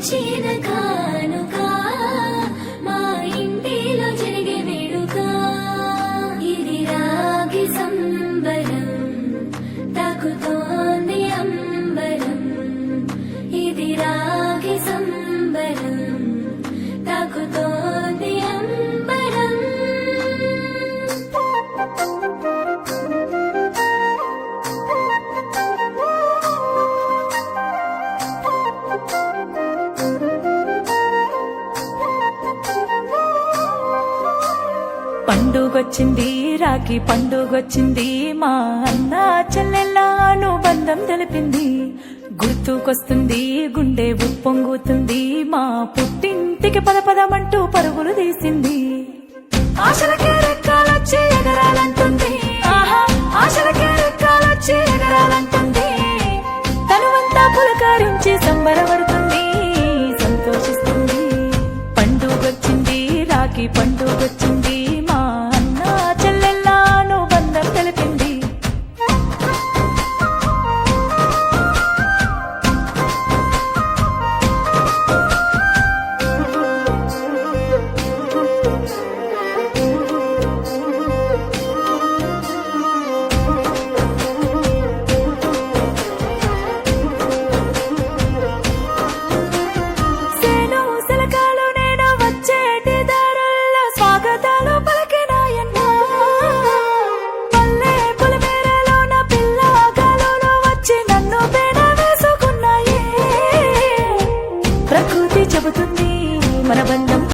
ఇచ్చిన కానుక మా ఇంటిలో జరిగే వేడుక ఇది రాగి సంబరం తాకుతోంది అంబరం ఇది రాగి సంబరం తాకుతోంది అంబరం పండుగొచ్చింది రాఖీ పండుగొచ్చింది మా అన్న చెల్లెళ్ళ అనుబంధం తెలిపింది గుర్తుకొస్తుంది గుండె ఉప్పొంగుతుంది మా పుట్టింటికి పదపదమంటూ పరుగులు తీసింది ఆశలకే రెక్కాలొచ్చి ఎగరాలంటుంది ఆహా ఆశలకే రెక్కాలొచ్చి ఎగరాలంటుంది తనువంతా పులకారించి సంబరపడుతుంది సంతోషిస్తుంది పండుగొచ్చింది రాఖీ పండుగొచ్చింది మా అన్న చెల్లెళ్ళ అనుబంధం తెలిపింది సేను శిలకాలు నేను వచ్చేటి దారుల్లో స్వాగతాలు పలికినాయన్నా పల్లె పులిమేరలోన పిల్లగాలులు వచ్చి నన్ను పేడ వేసుకున్నాయే ప్రకృతి చెబుతుంది